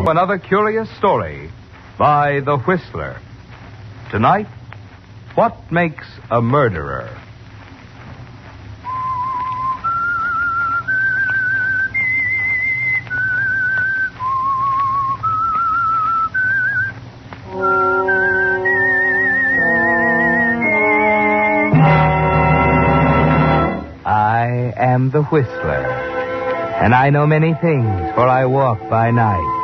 Another curious story by The Whistler. Tonight, what makes a murderer? I am the Whistler, and I know many things, for I walk by night.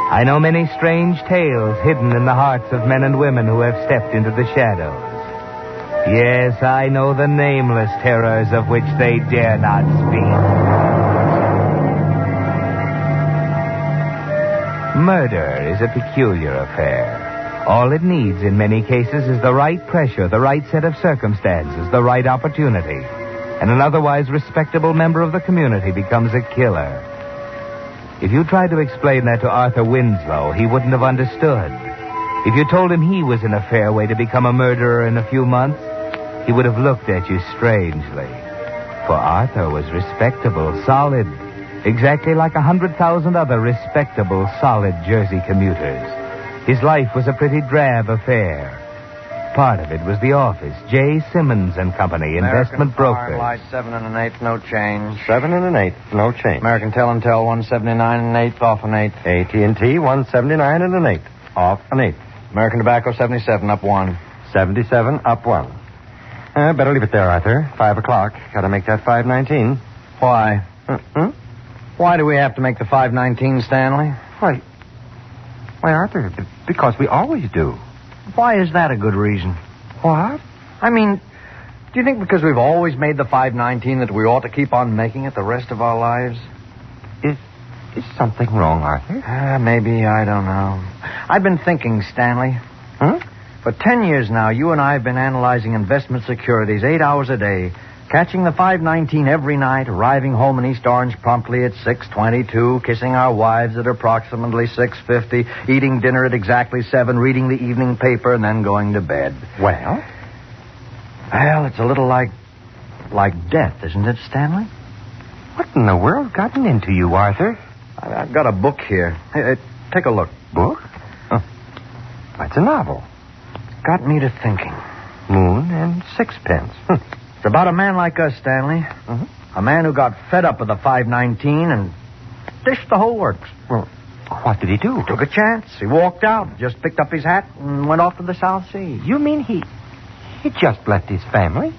I know many strange tales hidden in the hearts of men and women who have stepped into the shadows. Yes, I know the nameless terrors of which they dare not speak. Murder is a peculiar affair. All it needs in many cases is the right pressure, the right set of circumstances, the right opportunity. And an otherwise respectable member of the community becomes a killer. If you tried to explain that to Arthur Winslow, he wouldn't have understood. If you told him he was in a fair way to become a murderer in a few months, he would have looked at you strangely. For Arthur was respectable, solid, exactly like 100,000 other respectable, solid Jersey commuters. His life was a pretty drab affair. Part of it was the office, J. Simmons and Company, investment brokers. Light 7 1/8, no change. 7 1/8, no change. American Tell and Tell 179 1/8, off an 8. AT&T 179 1/8, off an 8. American Tobacco 77, up 1. 77, up 1. Better leave it there, Arthur. 5 o'clock. Got to make that 5:19. Why? Why do we have to make the 5:19, Stanley? Why, Arthur, because we always do. Why is that a good reason? What? I mean, do you think because we've always made the 5:19 that we ought to keep on making it the rest of our lives? Is something wrong, Arthur? Maybe, I don't know. I've been thinking, Stanley. For 10 years now, you and I have been analyzing investment securities 8 hours a day, catching the 5:19 every night, arriving home in East Orange promptly at 6:22, kissing our wives at approximately 6:50, eating dinner at exactly 7, reading the evening paper, and then going to bed. Well, it's a little like death, isn't it, Stanley? what in the world gotten into you, Arthur? I've got a book here. Hey, take a look. Book? That's a novel. Got me to thinking. Moon and Sixpence. It's about a man like us, Stanley. A man who got fed up with the 5:19 and dished the whole works. Well, what did he do? Took a chance. He walked out, just picked up his hat, and went off to the South Seas. You mean he just left his family?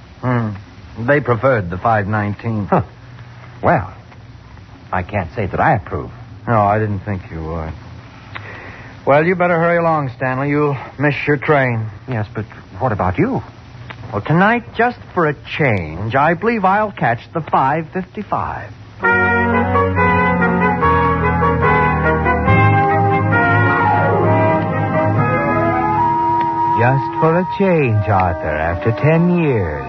They preferred the 5:19. Well, I can't say that I approve. No, I didn't think you would. Well, you better hurry along, Stanley. You'll miss your train. Yes, but what about you? Well, tonight, just for a change, I believe I'll catch the 5:55. Just for a change, Arthur, after 10 years.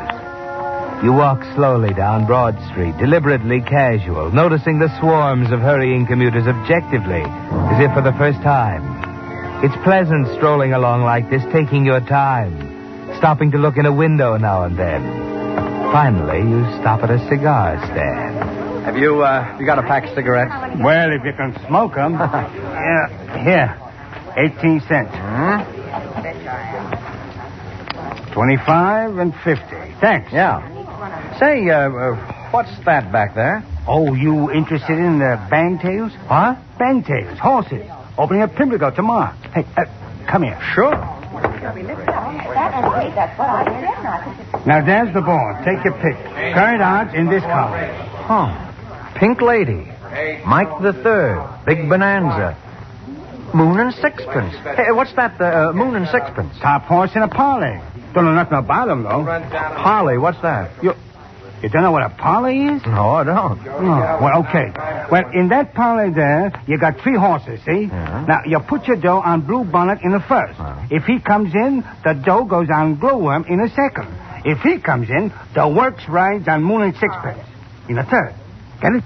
You walk slowly down Broad Street, deliberately casual, noticing the swarms of hurrying commuters objectively, as if for the first time. It's pleasant strolling along like this, taking your time, stopping to look in a window now and then. Finally, you stop at a cigar stand. Have you got a pack of cigarettes? Well, if you can smoke them. Yeah, here. 18 cents. 25 and 50. Thanks. Yeah. Say, what's that back there? Oh, you interested in the bangtails? Huh? Bangtails, horses. Opening a Pimlico tomorrow. Hey, come here. Sure. Now, there's the board. Take your pick. Current odds in this column. Pink Lady. Mike the Third. Big Bonanza. Moon and Sixpence. Hey, what's that, Moon and Sixpence? Top horse in a parlay. Don't know nothing about them, though. Parley, what's that? You don't know what a parlay is? No, I don't. Oh, well, okay. Well, in that parlay there, you got 3 horses, see? Yeah. Now, you put your dough on Blue Bonnet in the first. If he comes in, the dough goes on Glowworm in the second. If he comes in, the works rides on Moon and Sixpence in the third. Get it?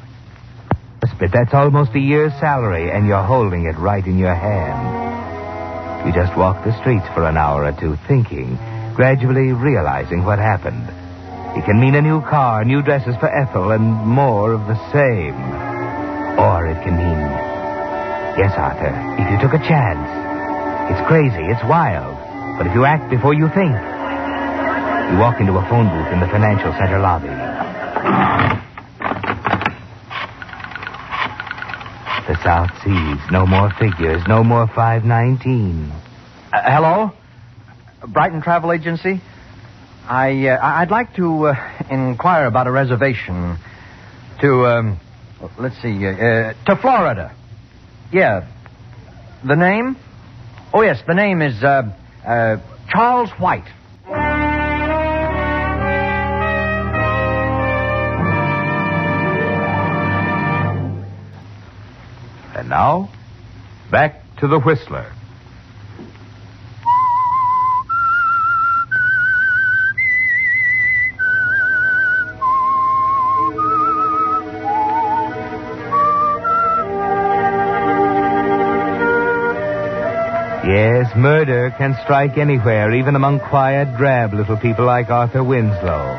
But that's almost a year's salary, and you're holding it right in your hand. You just walk the streets for an hour or two, thinking, gradually realizing what happened. It can mean a new car, new dresses for Ethel, and more of the same. Or it can mean... Yes, Arthur, if you took a chance. It's crazy, it's wild. But if you act before you think... You walk into a phone booth in the financial center lobby. The South Seas. No more figures. No more 519. Hello? Brighton Travel Agency? I'd like to inquire about a reservation to, to Florida. Yeah. The name? Oh, yes, the name is, Charles White. And now, back to the Whistler. Yes, murder can strike anywhere, even among quiet, drab little people like Arthur Winslow.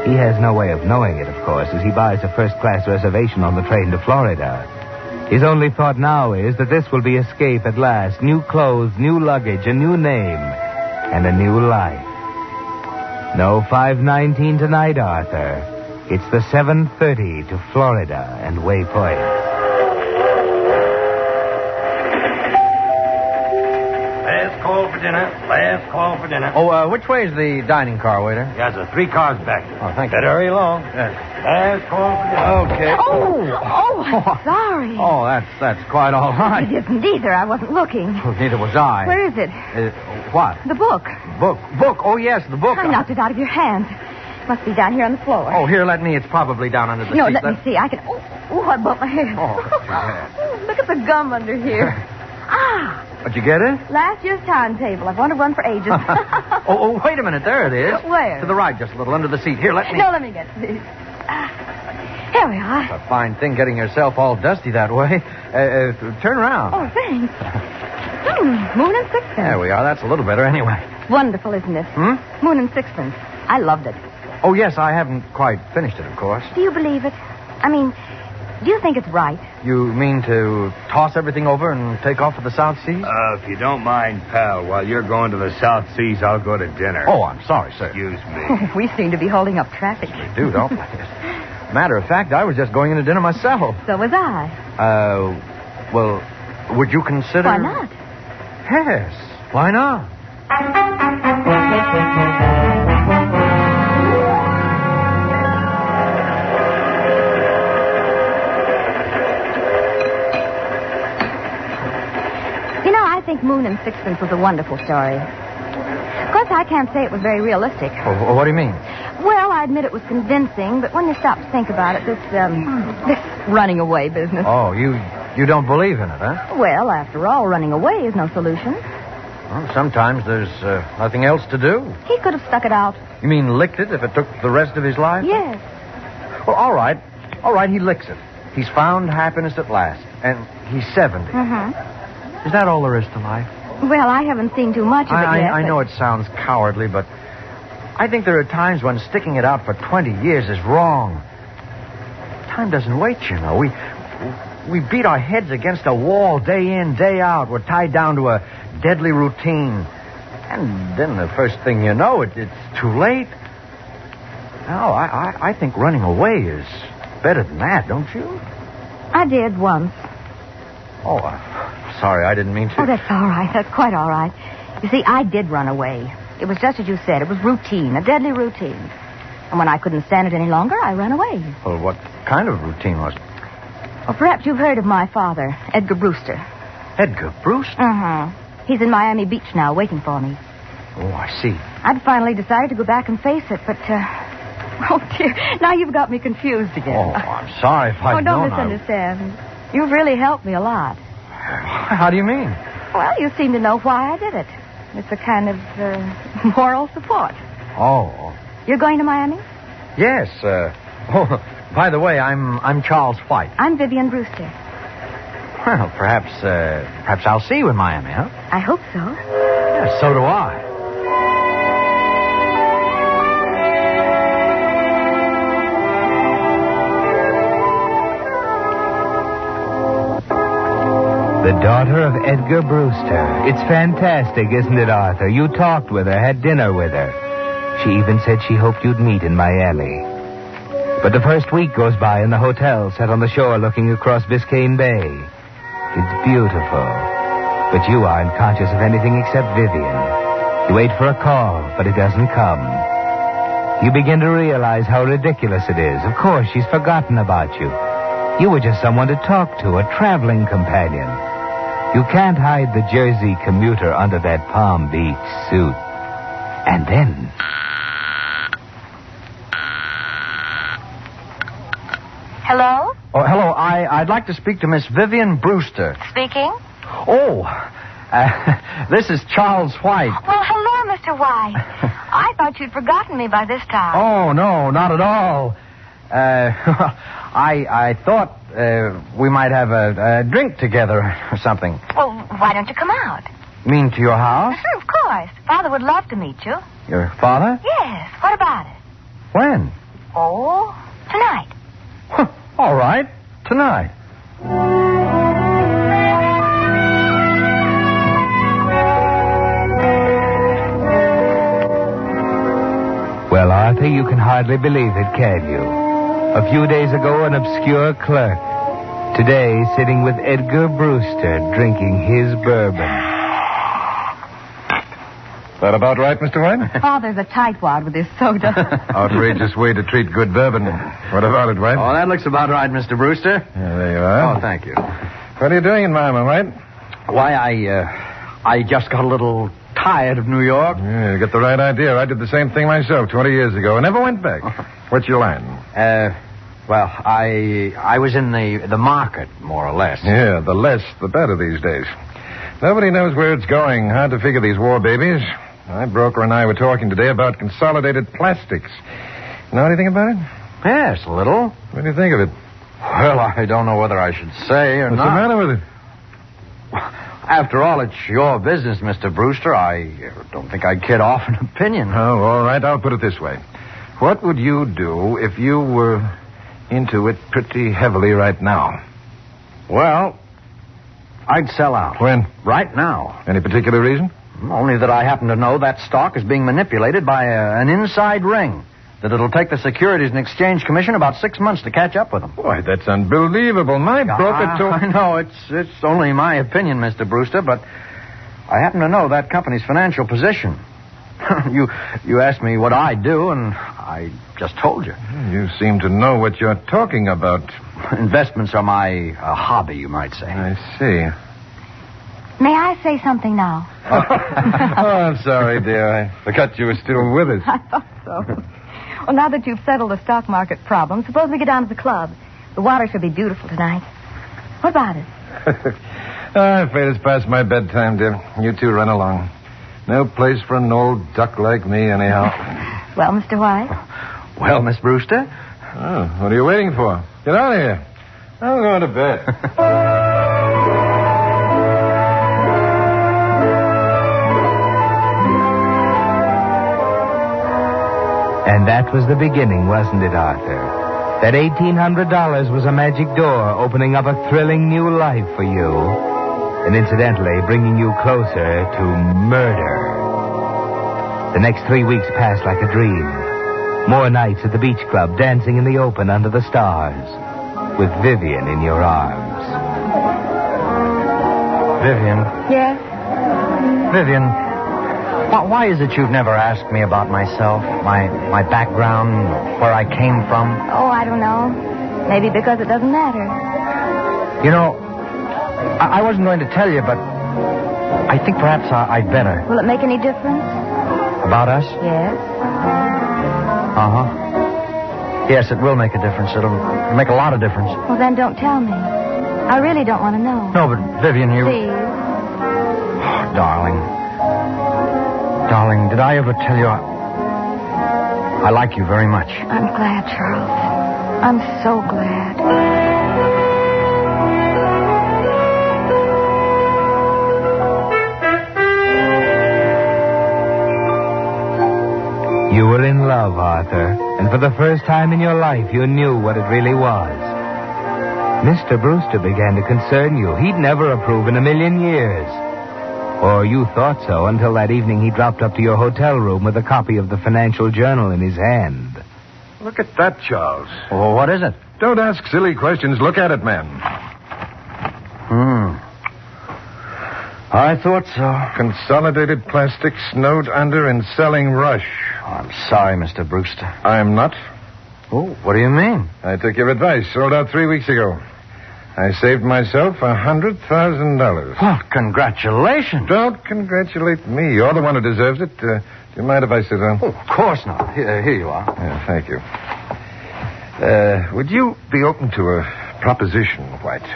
He has no way of knowing it, of course, as he buys a first-class reservation on the train to Florida. His only thought now is that this will be escape at last. New clothes, new luggage, a new name, and a new life. No 519 tonight, Arthur. It's the 7:30 to Florida and Waypoint. Last call for dinner. Last call for dinner. Oh, which way is the dining car, waiter? Yeah, sir. 3 cars back. Oh, thank you. Better hurry along. Last call for dinner. Okay. I'm sorry. Oh, that's quite all right. It isn't either. I wasn't looking. Well, neither was I. Where is it? What? The book. Book. Oh, yes, the book. I knocked it out of your hand. Must be down here on the floor. Oh, here, let me. It's probably down under the No, seat. let me see. I can... Oh, I bumped my head. Oh, too bad. Look at the gum under here. Did you get it? Last year's timetable. I've wanted one for ages. oh, wait a minute. There it is. Where? To the right, just a little, under the seat. Here, let me... No, let me get this. Here we are. It's a fine thing getting yourself all dusty that way. Turn around. Oh, thanks. Moon and Sixpence. There we are. That's a little better anyway. Wonderful, isn't it? Moon and Sixpence. I loved it. Oh, yes, I haven't quite finished it, of course. Do you believe it? I mean, do you think it's right? You mean to toss everything over and take off for the South Seas? If you don't mind, pal, while you're going to the South Seas, I'll go to dinner. Oh, I'm sorry, sir. Excuse me. We seem to be holding up traffic. We do, don't we? Matter of fact, I was just going into dinner myself. So was I. Well, would you consider... Why not? Yes, why not? I think Moon and Sixpence was a wonderful story. Of course, I can't say it was very realistic. What do you mean? Well, I admit it was convincing, but when you stop to think about it, this running away business. Oh, you don't believe in it, huh? Well, after all, running away is no solution. Well, sometimes there's nothing else to do. He could have stuck it out. You mean licked it if it took the rest of his life? Yes. Well, all right. All right, he licks it. He's found happiness at last, and he's 70. Mm-hmm. Is that all there is to life? Well, I haven't seen too much of it yet. I know it sounds cowardly, but I think there are times when sticking it out for 20 years is wrong. Time doesn't wait, you know. We beat our heads against a wall day in, day out. We're tied down to a deadly routine. And then the first thing you know, it's too late. No, I think running away is better than that, don't you? I did once. Oh, sorry, I didn't mean to. Oh, that's all right. That's quite all right. You see, I did run away. It was just as you said. It was routine, a deadly routine. And when I couldn't stand it any longer, I ran away. Well, what kind of routine was it? Well, perhaps you've heard of my father, Edgar Brewster. Edgar Brewster? Uh-huh. He's in Miami Beach now, waiting for me. Oh, I see. I'd finally decided to go back and face it, but, oh, dear. Now you've got me confused again. Oh, I'm sorry if I'd don't known misunderstand. You've really helped me a lot. How do you mean? Well, you seem to know why I did it. It's a kind of moral support. Oh. You're going to Miami? Yes. Oh, by the way, I'm Charles White. I'm Vivian Brewster. Well, perhaps I'll see you in Miami, huh? I hope so. Yes, so do I. The daughter of Edgar Brewster. It's fantastic, isn't it, Arthur? You talked with her, had dinner with her. She even said she hoped you'd meet in Miami. But the first week goes by in the hotel, set on the shore looking across Biscayne Bay. It's beautiful. But you aren't conscious of anything except Vivian. You wait for a call, but it doesn't come. You begin to realize how ridiculous it is. Of course, she's forgotten about you. You were just someone to talk to, a traveling companion. You can't hide the Jersey commuter under that Palm Beach suit. And then... Hello? Oh, hello. I'd like to speak to Miss Vivian Brewster. Speaking? Oh, this is Charles White. Well, hello, Mr. White. I thought you'd forgotten me by this time. Oh, no, not at all. I thought we might have a drink together or something. Well, why don't you come out? You mean to your house? Sure, of course. Father would love to meet you. Your father? Yes. What about it? When? Oh, tonight. All right, tonight. Well, Arthur, you can hardly believe it, can you? A few days ago, an obscure clerk. Today, sitting with Edgar Brewster, drinking his bourbon. That about right, Mr. White? Father's a tightwad with his soda. Outrageous way to treat good bourbon. What about it, White? Oh, that looks about right, Mr. Brewster. Yeah, there you are. Oh, thank you. What are you doing in Miami, White? Why, I just got a little tired of New York. Yeah, you got the right idea. I did the same thing myself 20 years ago. I never went back. What's your line? Well, I was in the market, more or less. Yeah, the less, the better these days. Nobody knows where it's going. Hard to figure these war babies. My broker and I were talking today about consolidated plastics. Know anything about it? Yes, a little. What do you think of it? Well, I don't know whether I should say or What's not. the matter with it? After all, it's your business, Mr. Brewster. I don't think I'd kid off an opinion. Oh, all right. I'll put it this way. What would you do if you were into it pretty heavily right now? Well, I'd sell out. When? Right now. Any particular reason? Only that I happen to know that stock is being manipulated by an inside ring. That it'll take the Securities and Exchange Commission about 6 months to catch up with them. Boy, that's unbelievable. My broker told... I know, it's only my opinion, Mr. Brewster, but I happen to know that company's financial position. You asked me what I do, and I just told you. You seem to know what you're talking about. Investments are my hobby, you might say. I see. May I say something now? Oh, I'm sorry, dear. I forgot you were still with us. I thought so. Well, now that you've settled the stock market problem, suppose we get down to the club. The water should be beautiful tonight. What about it? I'm afraid it's past my bedtime, dear. You two run along. No place for an old duck like me, anyhow. Well, Mr. White? Well, Miss Brewster? Oh, what are you waiting for? Get out of here. I'm going to bed. And that was the beginning, wasn't it, Arthur? That $1,800 was a magic door opening up a thrilling new life for you. And incidentally, bringing you closer to murder. The next 3 weeks passed like a dream. More nights at the beach club, dancing in the open under the stars, with Vivian in your arms. Vivian. Yes? Vivian, why is it you've never asked me about myself, my background, where I came from? Oh, I don't know. Maybe because it doesn't matter. You know, I wasn't going to tell you, but I think perhaps I'd better. Will it make any difference? About us? Yes. Uh-huh. Yes, it will make a difference. It'll make a lot of difference. Well, then don't tell me. I really don't want to know. No, but Vivian, you... Please. Oh, darling. Darling, did I ever tell you I like you very much? I'm glad, Charles. I'm so glad. You were in love, Arthur, and for the first time in your life, you knew what it really was. Mr. Brewster began to concern you. He'd never approve in a million years. Or you thought so until that evening he dropped up to your hotel room with a copy of the Financial Journal in his hand. Look at that, Charles. Well, what is it? Don't ask silly questions. Look at it, man. I thought so. Consolidated Plastics, snowed under and selling rush. Oh, I'm sorry, Mr. Brewster. I'm not. Oh, what do you mean? I took your advice. Sold out 3 weeks ago. I saved myself $100,000. Well, congratulations. Don't congratulate me. You're the one who deserves it. Do you mind if I sit down? Oh, of course not. Here you are. Yeah, thank you. Would you be open to a proposition, White?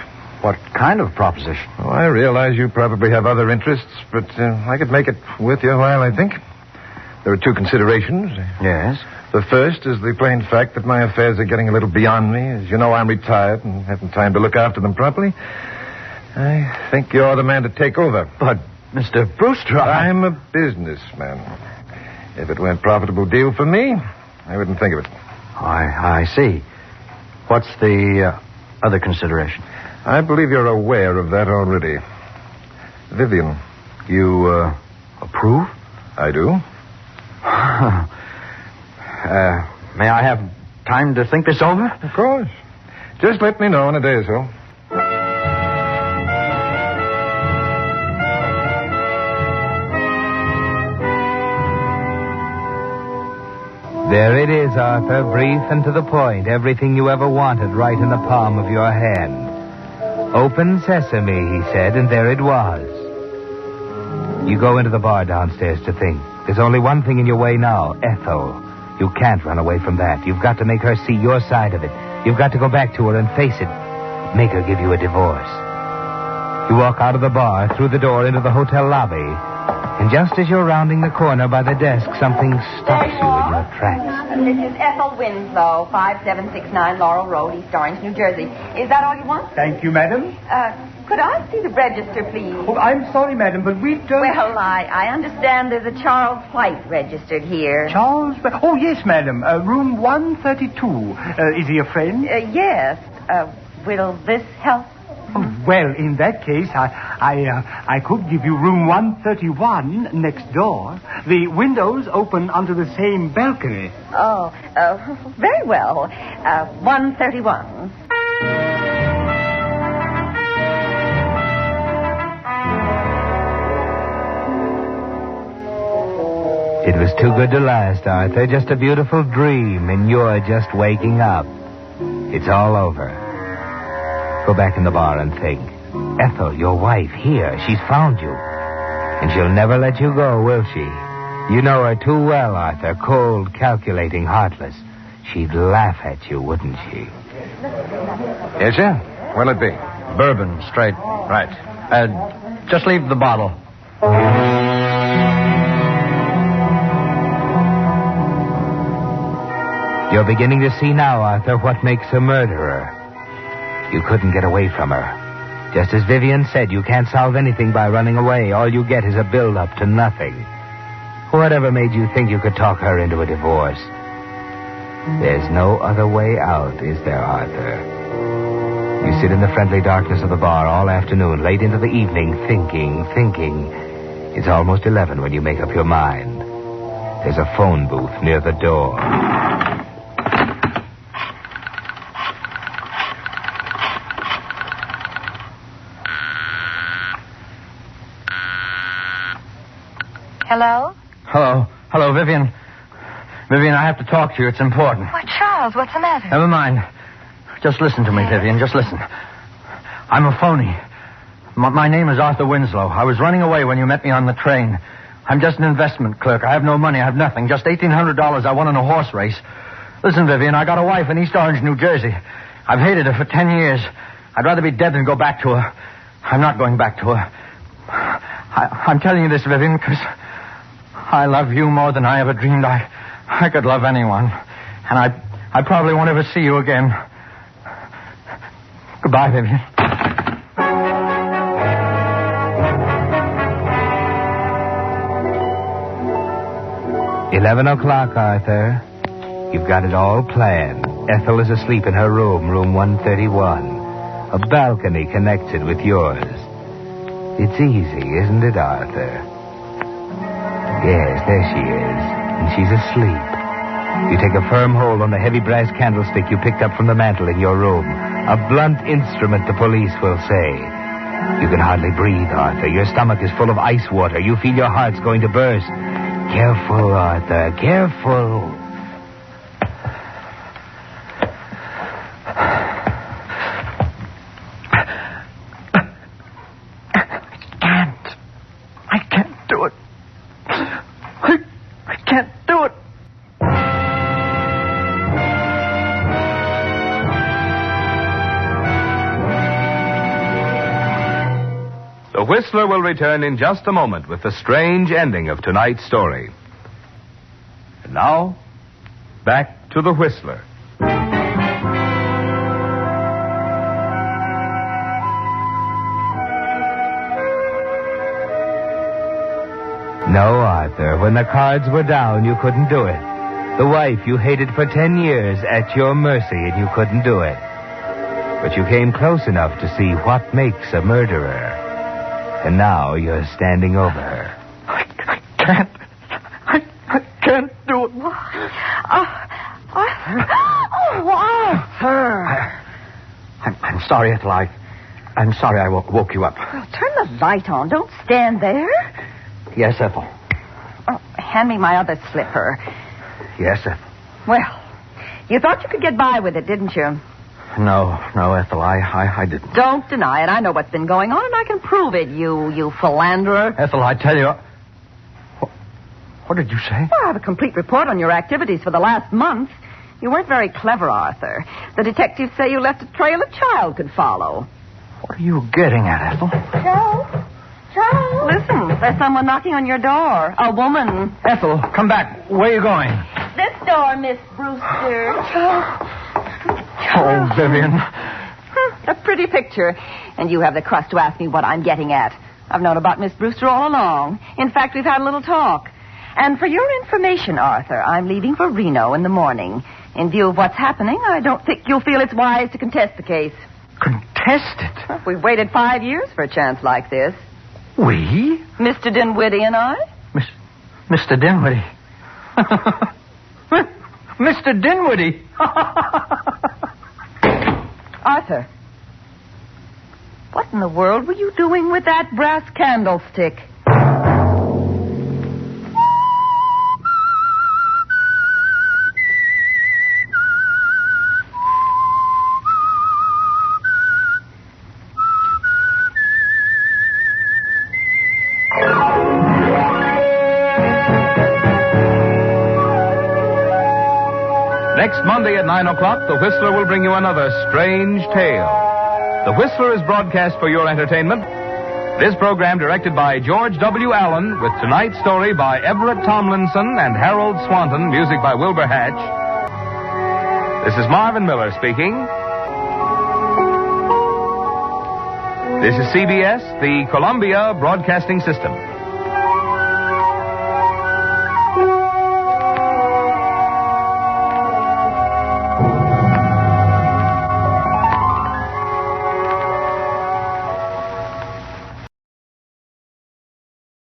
What kind of proposition? Oh, I realize you probably have other interests, but I could make it worth your while, I think. There are 2 considerations. Yes? The first is the plain fact that my affairs are getting a little beyond me. As you know, I'm retired and haven't time to look after them properly. I think you're the man to take over. But, Mr. Brewster, I'm a businessman. If it weren't a profitable deal for me, I wouldn't think of it. I see. What's the other consideration? I believe you're aware of that already. Vivian. You approve? I do. May I have time to think this over? Of course. Just let me know in a day or so. There it is, Arthur, brief and to the point. Everything you ever wanted right in the palm of your hand. Open sesame, he said, and there it was. You go into the bar downstairs to think. There's only one thing in your way now, Ethel. You can't run away from that. You've got to make her see your side of it. You've got to go back to her and face it. Make her give you a divorce. You walk out of the bar, through the door into the hotel lobby. And just as you're rounding the corner by the desk, something stops you in your tracks. This is Ethel Winslow, 5769 Laurel Road, East Orange, New Jersey. Is that all you want? Thank you, madam. Could I see the register, please? Oh, I'm sorry, madam, but we don't... Well, I understand there's a Charles White registered here. Charles? Oh, yes, madam. Room 132. Is he a friend? Yes. Will this help? Oh, well, in that case, I could give you room 131 next door. The windows open onto the same balcony. Oh, very well. 131. It was too good to last, Arthur. Just a beautiful dream, and you're just waking up. It's all over. Go back in the bar and think. Ethel, your wife, here. She's found you. And she'll never let you go, will she? You know her too well, Arthur. Cold, calculating, heartless. She'd laugh at you, wouldn't she? Yes, sir? What'll it be? Bourbon, straight. Right. Just leave the bottle. You're beginning to see now, Arthur, what makes a murderer. You couldn't get away from her. Just as Vivian said, you can't solve anything by running away. All you get is a build-up to nothing. Whatever made you think you could talk her into a divorce? There's no other way out, is there, Arthur? You sit in the friendly darkness of the bar all afternoon, late into the evening, thinking. It's almost 11 when you make up your mind. There's a phone booth near the door. Hello? Hello, Vivian. Vivian, I have to talk to you. It's important. What, Charles? What's the matter? Never mind. Just listen to me, Vivian. Just listen. I'm a phony. My name is Arthur Winslow. I was running away when you met me on the train. I'm just an investment clerk. I have no money. I have nothing. Just $1,800 I won in a horse race. Listen, Vivian, I got a wife in East Orange, New Jersey. I've hated her for 10 years. I'd rather be dead than go back to her. I'm not going back to her. I'm telling you this, Vivian, because I love you more than I ever dreamed I could love anyone. And I probably won't ever see you again. Goodbye, Vivian. 11 o'clock, Arthur. You've got it all planned. Ethel is asleep in her room, room 131. A balcony connects it with yours. It's easy, isn't it, Arthur? Yes, there she is. And she's asleep. You take a firm hold on the heavy brass candlestick you picked up from the mantel in your room. A blunt instrument, the police will say. You can hardly breathe, Arthur. Your stomach is full of ice water. You feel your heart's going to burst. Careful, Arthur. Careful. I can't do it. I can't do it. The Whistler will return in just a moment with the strange ending of tonight's story. And now, back to the Whistler. No, Arthur. When the cards were down, you couldn't do it. The wife you hated for 10 years at your mercy, and you couldn't do it. But you came close enough to see what makes a murderer. And now you're standing over her. I can't do it. Arthur. I'm sorry, Ethel. I'm sorry I woke you up. Well, turn the light on. Don't stand there. Yes, Ethel. Oh, hand me my other slipper. Yes, Ethel. Well, you thought you could get by with it, didn't you? No, Ethel, I didn't. Don't deny it. I know what's been going on, and I can prove it, you philanderer. Ethel, I tell you... What did you say? Well, I have a complete report on your activities for the last month. You weren't very clever, Arthur. The detectives say you left a trail a child could follow. What are you getting at, Ethel? Charles? Listen, there's someone knocking on your door. A woman. Ethel, come back. Where are you going? This door, Miss Brewster. Oh, Vivian. A pretty picture. And you have the crust to ask me what I'm getting at. I've known about Miss Brewster all along. In fact, we've had a little talk. And for your information, Arthur, I'm leaving for Reno in the morning. In view of what's happening, I don't think you'll feel it's wise to contest the case. Contest it? We've waited 5 years for a chance like this. We? Mr. Dinwiddie and I? Mr. Dinwiddie. Mr. Dinwiddie. Arthur, what in the world were you doing with that brass candlestick? Next Monday at 9 o'clock, The Whistler will bring you another strange tale. The Whistler is broadcast for your entertainment. This program directed by George W. Allen, with tonight's story by Everett Tomlinson and Harold Swanton, music by Wilbur Hatch. This is Marvin Miller speaking. This is CBS, the Columbia Broadcasting System.